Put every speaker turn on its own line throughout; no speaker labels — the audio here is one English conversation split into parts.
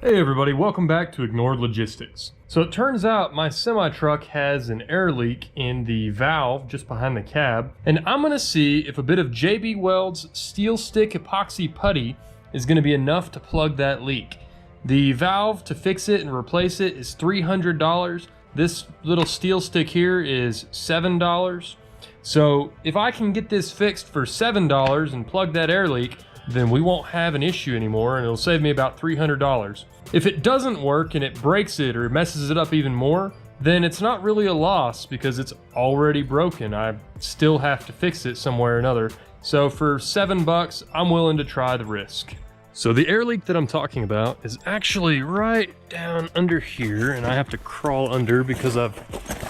Hey everybody, welcome back to Ignored Logistics. So it turns out my semi-truck has an air leak in the valve just behind the cab, and I'm gonna see if a bit of JB Weld's steel stick epoxy putty is gonna be enough to plug that leak. The valve to fix it and replace it is $300. This little steel stick here is $7. So if I can get this fixed for $7 and plug that air leak, then we won't have an issue anymore and it'll save me about $300. If it doesn't work and it breaks it or messes it up even more, then it's not really a loss because it's already broken. I still have to fix it somewhere or another. So for $7, I'm willing to try the risk. So the air leak that I'm talking about is actually right down under here, and I have to crawl under because I've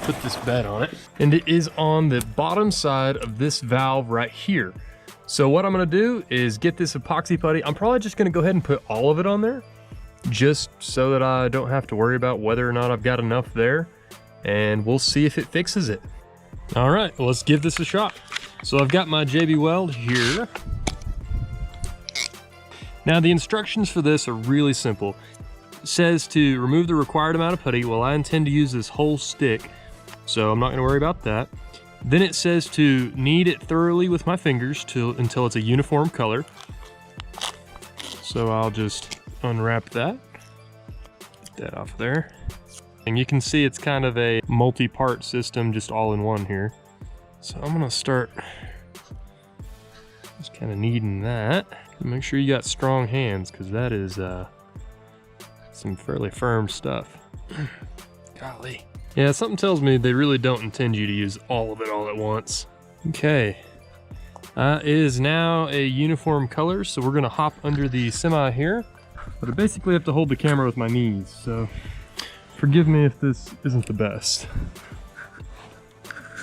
put this bed on it. And it is on the bottom side of this valve right here. So what I'm gonna do is get this epoxy putty. I'm probably just gonna go ahead and put all of it on there, just so that I don't have to worry about whether or not I've got enough there, and we'll see if it fixes it. All right, well, let's give this a shot. So I've got my JB Weld here. Now the instructions for this are really simple. It says to remove the required amount of putty. Well, I intend to use this whole stick, so I'm not gonna worry about that. Then it says to knead it thoroughly with my fingers until it's a uniform color. So I'll just unwrap that, get that off there. And you can see it's kind of a multi-part system, just all in one here. So I'm gonna start just kind of kneading that. Make sure you got strong hands, because that is some fairly firm stuff. Golly. Yeah, something tells me they really don't intend you to use all of it all at once. Okay, it is now a uniform color, so we're gonna hop under the semi here. But I basically have to hold the camera with my knees, so forgive me if this isn't the best.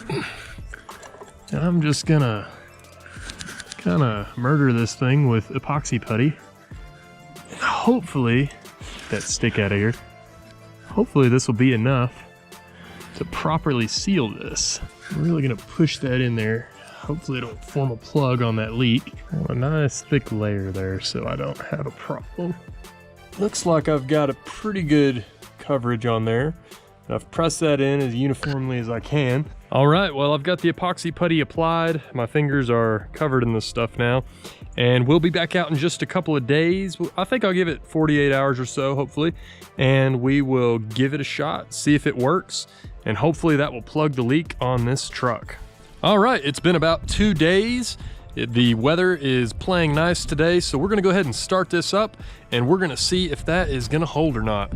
And I'm just gonna kind of murder this thing with epoxy putty. And hopefully, get that stick out of here. Hopefully this will be enough to properly seal this. I'm really gonna push that in there. Hopefully it'll form a plug on that leak. A nice thick layer there so I don't have a problem. Looks like I've got a pretty good coverage on there. I've pressed that in as uniformly as I can. All right, well, I've got the epoxy putty applied. My fingers are covered in this stuff now. And we'll be back out in just a couple of days. I think I'll give it 48 hours or so, hopefully. And we will give it a shot, see if it works. And hopefully that will plug the leak on this truck. All right, it's been about 2 days. The weather is playing nice today, so we're gonna go ahead and start this up and we're gonna see if that is gonna hold or not.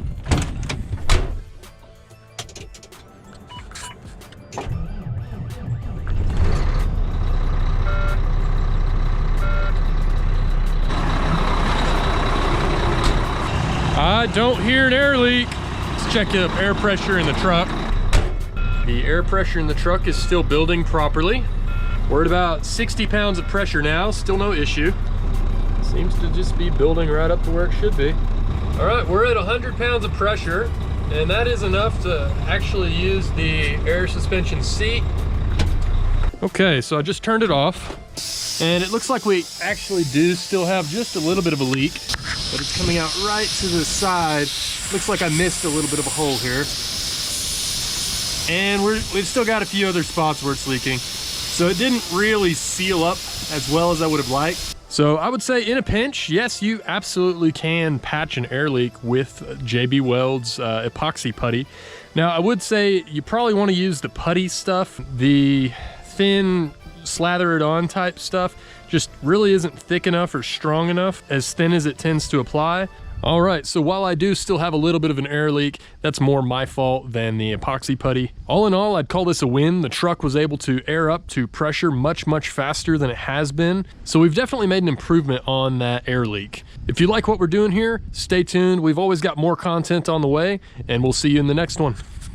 I don't hear an air leak. Let's check the air pressure in the truck. The air pressure in the truck is still building properly. We're at about 60 pounds of pressure now, still no issue. Seems to just be building right up to where it should be. All right, we're at 100 pounds of pressure, and that is enough to actually use the air suspension seat. Okay, so I just turned it off, and it looks like we actually do still have just a little bit of a leak, but it's coming out right to the side. Looks like I missed a little bit of a hole here. And we've still got a few other spots where it's leaking. So it didn't really seal up as well as I would have liked. So I would say in a pinch, yes, you absolutely can patch an air leak with JB Weld's epoxy putty. Now I would say you probably want to use the putty stuff. The thin slather it on type stuff just really isn't thick enough or strong enough, as thin as it tends to apply. All right, so while I do still have a little bit of an air leak, that's more my fault than the epoxy putty. All in all, I'd call this a win. The truck was able to air up to pressure much, much faster than it has been. So we've definitely made an improvement on that air leak. If you like what we're doing here, stay tuned. We've always got more content on the way, and we'll see you in the next one.